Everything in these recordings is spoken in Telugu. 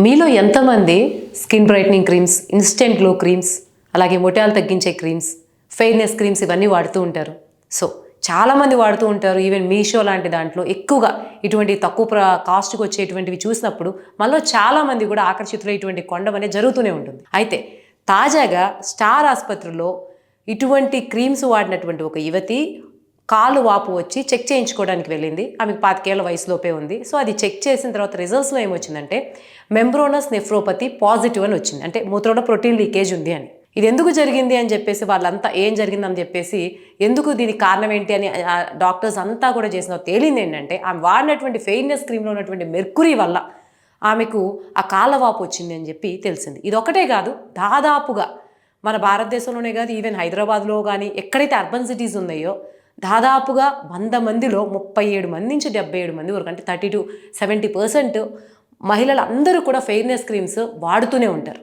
మీలో ఎంతమంది skin brightening creams, instant glow creams, అలాగే మొటియాలు తగ్గించే క్రీమ్స్, ఫెయిర్నెస్ క్రీమ్స్ ఇవన్నీ వాడుతూ ఉంటారు? సో చాలామంది వాడుతూ ఉంటారు. ఈవెన్ మీషో లాంటి దాంట్లో ఎక్కువగా ఇటువంటి తక్కువ కాస్ట్కి వచ్చేటువంటివి చూసినప్పుడు మనలో చాలామంది కూడా ఆకర్షితులు ఇటువంటి కొనడం అనేది జరుగుతూనే ఉంటుంది. అయితే తాజాగా స్టార్ ఆసుపత్రిలో ఇటువంటి క్రీమ్స్ వాడినటువంటి ఒక యువతి కాలు వాపు వచ్చి చెక్ చేయించుకోవడానికి వెళ్ళింది. ఆమెకు 25 ఏళ్ల వయసులోపే ఉంది. సో అది చెక్ చేసిన తర్వాత రిజల్ట్స్లో ఏమొచ్చిందంటే మెంబ్రోనస్ నెఫ్రోపతి పాజిటివ్ అని వచ్చింది. అంటే మూత్రంలో ప్రోటీన్ లీకేజ్ ఉంది అని. ఇది ఎందుకు జరిగింది అని చెప్పేసి వాళ్ళంతా ఏం జరిగిందని చెప్పేసి ఎందుకు దీనికి కారణం ఏంటి అని డాక్టర్స్ అంతా కూడా చేసిన తేలింది ఏంటంటే ఆమె వాడినటువంటి ఫెయిర్నెస్ క్రీమ్లో ఉన్నటువంటి మెర్కురీ వల్ల ఆమెకు ఆ కాళ్ళవాపు వచ్చింది అని చెప్పి తెలిసింది. ఇది ఒకటే కాదు, దాదాపుగా మన భారతదేశంలోనే కాదు, ఈవెన్ హైదరాబాద్లో కానీ ఎక్కడైతే అర్బన్ సిటీస్ ఉన్నాయో దాదాపుగా 100 మందిలో 37 మంది నుంచి 77 మంది వరకు, అంటే 30 to 70% మహిళలు అందరూ కూడా ఫెయిర్నెస్ క్రీమ్స్ వాడుతూనే ఉంటారు.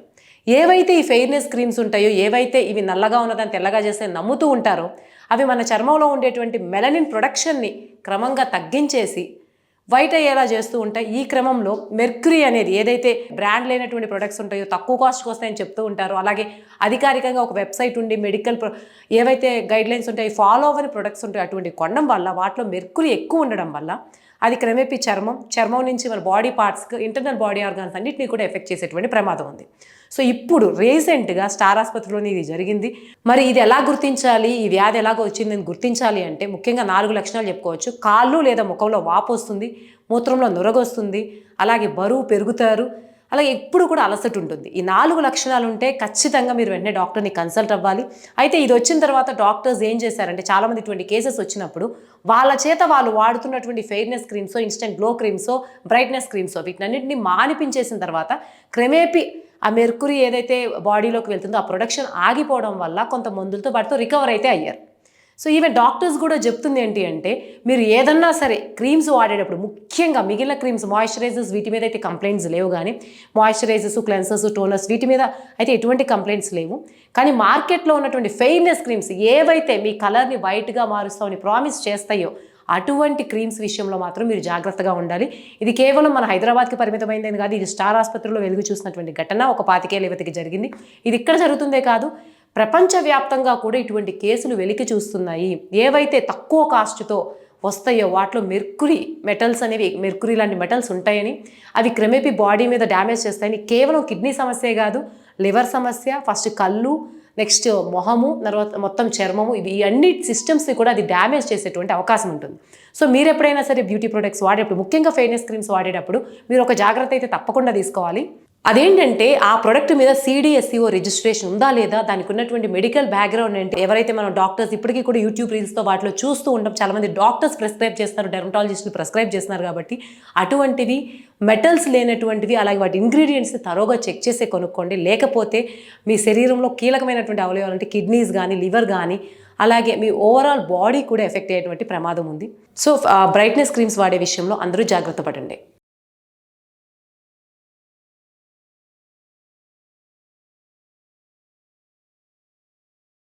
ఏవైతే ఈ ఫెయిర్నెస్ క్రీమ్స్ ఉంటాయో, ఏవైతే ఇవి నల్లగా ఉన్నదాన్ని తెల్లగా చేస్తే నమ్ముతూ ఉంటారో, అవి మన చర్మంలో ఉండేటువంటి మెలనిన్ ప్రొడక్షన్ని క్రమంగా తగ్గించేసి వైట్ అయ్యేలా చేస్తూ ఉంటాయి. ఈ క్రమంలో మెర్క్యూరీ అనేది ఏదైతే బ్రాండ్ లేనటువంటి ప్రొడక్ట్స్ ఉంటాయో తక్కువ కాస్ట్కి వస్తాయని చెప్తూ ఉంటారు. అలాగే అధికారికంగా ఒక వెబ్సైట్ ఉండి మెడికల్ ఏవైతే గైడ్లైన్స్ ఉంటాయో ఫాలో అవ్వని ప్రొడక్ట్స్ ఉంటాయో అటువంటి కొనడం వల్ల వాటిలో మెర్క్యూరీ ఎక్కువ ఉండడం వల్ల అది క్రమేపీ చర్మం నుంచి మన బాడీ పార్ట్స్కి, ఇంటర్నల్ బాడీ ఆర్గాన్స్ అన్నింటినీ కూడా ఎఫెక్ట్ చేసేటువంటి ప్రమాదం ఉంది. సో ఇప్పుడు రీసెంట్గా స్టార్ ఆసుపత్రిలోని ఇది జరిగింది. మరి ఇది ఎలా గుర్తించాలి, ఈ వ్యాధి ఎలాగో వచ్చిందని గుర్తించాలి అంటే ముఖ్యంగా 4 లక్షణాలు చెప్పుకోవచ్చు. కాళ్ళు లేదా ముఖంలో వాపు వస్తుంది, మూత్రంలో నొరగొస్తుంది, అలాగే బరువు పెరుగుతారు, అలాగే ఎప్పుడు కూడా అలసట ఉంటుంది. ఈ 4 లక్షణాలు ఉంటే ఖచ్చితంగా మీరు వెంటనే డాక్టర్ని కన్సల్ట్ అవ్వాలి. అయితే ఇది వచ్చిన తర్వాత డాక్టర్స్ ఏం చేశారంటే చాలామంది ఇటువంటి కేసెస్ వచ్చినప్పుడు వాళ్ళ చేత వాళ్ళు వాడుతున్నటువంటి ఫెయిర్నెస్ క్రీమ్సో, ఇన్స్టెంట్ గ్లో క్రీమ్సో, బ్రైట్నెస్ క్రీమ్సో వీటినన్నింటినీ మానిపించేసిన తర్వాత క్రమేపీ ఆ మెర్క్యూరీ ఏదైతే బాడీలోకి వెళ్తుందో ఆ ప్రొడక్షన్ ఆగిపోవడం వల్ల కొంత మందులతో వాటితో రికవర్ అయితే అయ్యారు. సో ఈవెన్ డాక్టర్స్ కూడా చెప్తుంది ఏంటి అంటే మీరు ఏదన్నా సరే క్రీమ్స్ వాడేటప్పుడు ముఖ్యంగా మిగిలిన క్రీమ్స్, మాయిశ్చరైజర్స్ వీటి మీద అయితే కంప్లైంట్స్ లేవు, కానీ మాయిశ్చరైజర్స్, క్లెన్సర్స్, టోనర్స్ వీటి మీద అయితే ఎటువంటి కంప్లైంట్స్ లేవు. కానీ మార్కెట్లో ఉన్నటువంటి ఫెయిర్నెస్ క్రీమ్స్ ఏవైతే మీ కలర్ని వైట్గా మారుస్తామని ప్రామిస్ చేస్తాయో అటువంటి క్రీమ్స్ విషయంలో మాత్రం మీరు జాగ్రత్తగా ఉండాలి. ఇది కేవలం మన హైదరాబాద్కి పరిమితమైందని కాదు, ఇది స్టార్ ఆసుపత్రిలో వెలుగు చూసినటువంటి ఘటన. ఒక 25 ఏళ్ల యువతికి జరిగింది. ఇది ఇక్కడ జరుగుతుందే కాదు, ప్రపంచవ్యాప్తంగా కూడా ఇటువంటి కేసులు వెలికి చూస్తున్నాయి. ఏవైతే తక్కువ కాస్ట్తో వస్తాయో వాటిలో మెర్క్యూరీ మెటల్స్ అనేవి, మెర్క్యూరీ లాంటి మెటల్స్ ఉంటాయని, అవి క్రమేపీ బాడీ మీద డ్యామేజ్ చేస్తాయని, కేవలం కిడ్నీ సమస్యే కాదు, లివర్ సమస్య, ఫస్ట్ కళ్ళు, నెక్స్ట్ మొహము, తర్వాత మొత్తం చర్మము, ఇవి అన్ని సిస్టమ్స్ని కూడా అది డ్యామేజ్ చేసేటువంటి అవకాశం ఉంటుంది. సో మీరు ఎప్పుడైనా సరే బ్యూటీ ప్రొడక్ట్స్ వాడేటప్పుడు, ముఖ్యంగా ఫెయిర్నెస్ క్రీమ్స్ వాడేటప్పుడు మీరు ఒక జాగ్రత్త అయితే తప్పకుండా తీసుకోవాలి. అదేంటంటే ఆ ప్రొడక్ట్ మీద CDSCO రిజిస్ట్రేషన్ ఉందా లేదా, దానికి ఉన్నటువంటి మెడికల్ బ్యాక్గ్రౌండ్ ఏంటి. ఎవరైతే మనం డాక్టర్స్ ఇప్పటికీ కూడా యూట్యూబ్ రీల్స్తో వాటిలో చూస్తూ ఉంటాం, చాలామంది డాక్టర్స్ ప్రిస్క్రైబ్ చేస్తారు, డెర్మటాలజిస్టులు ప్రిస్క్రైబ్ చేస్తున్నారు. కాబట్టి అటువంటివి మెటల్స్ లేనటువంటివి, అలాగే వాటి ఇంగ్రీడియంట్స్ని తరోగా చెక్ చేసే కొనుక్కోండి. లేకపోతే మీ శరీరంలో కీలకమైనటువంటి అవయవాలు అంటే కిడ్నీస్ కానీ, లివర్ కానీ, అలాగే మీ ఓవరాల్ బాడీ కూడా ఎఫెక్ట్ అయ్యేటువంటి ప్రమాదం ఉంది. సో బ్రైట్నెస్ క్రీమ్స్ వాడే విషయంలో అందరూ జాగ్రత్త పడండి.